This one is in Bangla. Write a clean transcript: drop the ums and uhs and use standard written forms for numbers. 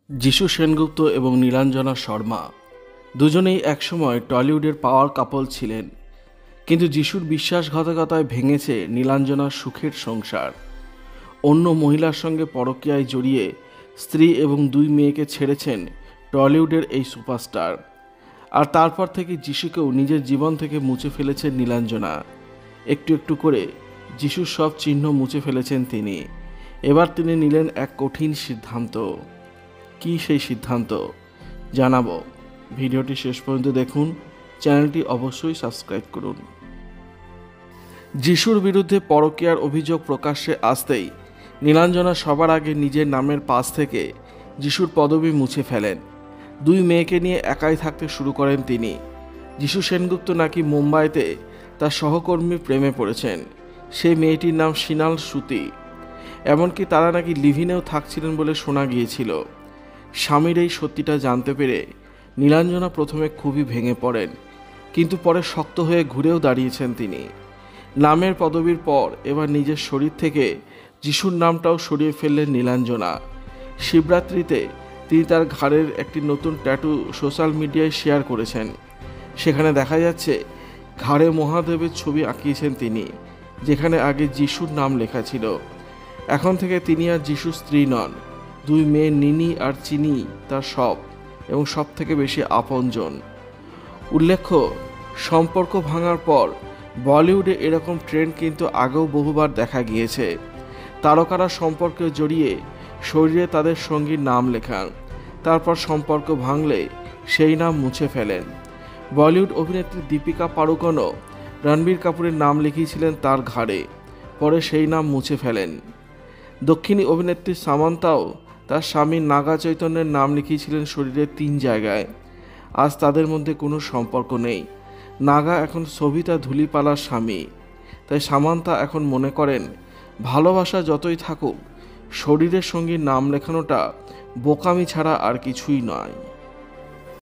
যিশু সেনগুপ্ত এবং নীলাঞ্জনা শর্মা দুজনেই একসময় টলিউডের পাওয়ার কাপল ছিলেন, কিন্তু যিশুর বিশ্বাসঘাতকতায় ভেঙেছে নীলাঞ্জনার সুখের সংসার। অন্য মহিলার সঙ্গে পরকীয়ায় জড়িয়ে স্ত্রী এবং 2 মেয়েকে ছেড়েছেন টলিউডের এই সুপারস্টার। আর তারপর থেকে যিশুকেও নিজের জীবন থেকে মুছে ফেলেছেন নীলাঞ্জনা। একটু একটু করে যিশুর সব চিহ্ন মুছে ফেলেছেন তিনি। এবার তিনি নিলেন এক কঠিন সিদ্ধান্ত। কি সেই সিদ্ধান্ত জানাবো, ভিডিওটি শেষ পর্যন্ত দেখুন। চ্যানেলটি অবশ্যই সাবস্ক্রাইব করুন। যিশুর বিরুদ্ধে পরকীয়ার অভিযোগ প্রকাশ্যে আসতেই নীলাঞ্জনা সবার আগে নিজের নামের পাশ থেকে যিশুর পদবি মুছে ফেলেন। 2 মেয়েকে নিয়ে একাই থাকতে শুরু করেন তিনি। যিশু সেনগুপ্ত নাকি মুম্বাইতে তার সহকর্মীর প্রেমে পড়েছেন। সেই মেয়েটির নাম সিনাল সুতি। এমনকি তারা নাকি লিভিনেও থাকছিলেন বলে শোনা গিয়েছিল। স্বামীর এই সত্যিটা জানতে পেরে নীলাঞ্জনা প্রথমে খুবই ভেঙে পড়েন, কিন্তু পরে শক্ত হয়ে ঘুরেও দাঁড়িয়েছেন তিনি। নামের পদবীর পর এবার নিজের শরীর থেকে যিশুর নামটাও সরিয়ে ফেললেন নীলাঞ্জনা। শিবরাত্রিতে তিনি তার ঘাড়ের একটি নতুন ট্যাটু সোশ্যাল মিডিয়ায় শেয়ার করেছেন। সেখানে দেখা যাচ্ছে ঘাড়ে মহাদেবের ছবি আঁকিয়েছেন তিনি, যেখানে আগে যিশুর নাম লেখা ছিল। এখন থেকে তিনি আর যিশুর স্ত্রী নন, 2 মেয়ে নিনি আর চিনি তার সব এবং সব থেকে বেশি আপনজন। উল্লেখ্য, সম্পর্ক ভাঙার পর বলিউডে এরকম ট্রেন্ড কিন্তু আগেও বহুবার দেখা গিয়েছে। তারকারা সম্পর্কে জড়িয়ে শরীরে তাদের সঙ্গীর নাম লেখান, তারপর সম্পর্ক ভাঙলে সেই নাম মুছে ফেলেন। বলিউড অভিনেত্রী দীপিকা পাড়ুকোনও রণবীর কাপুরের নাম লিখিয়েছিলেন তার ঘাড়ে, পরে সেই নাম মুছে ফেলেন। দক্ষিণী অভিনেত্রী সামান্তাও তার স্বামী নাগা চৈতন্যের নাম লিখিয়েছিলেন শরীরের 3 জায়গায়। আজ তাদের মধ্যে কোনো সম্পর্ক নেই। নাগা এখন সবিতা ধুলিপালার স্বামী। তাই সামান্তা এখন মনে করেন, ভালোবাসা যতই থাকুক, শরীরের সঙ্গে নাম লেখানোটা বোকামি ছাড়া আর কিছুই নয়।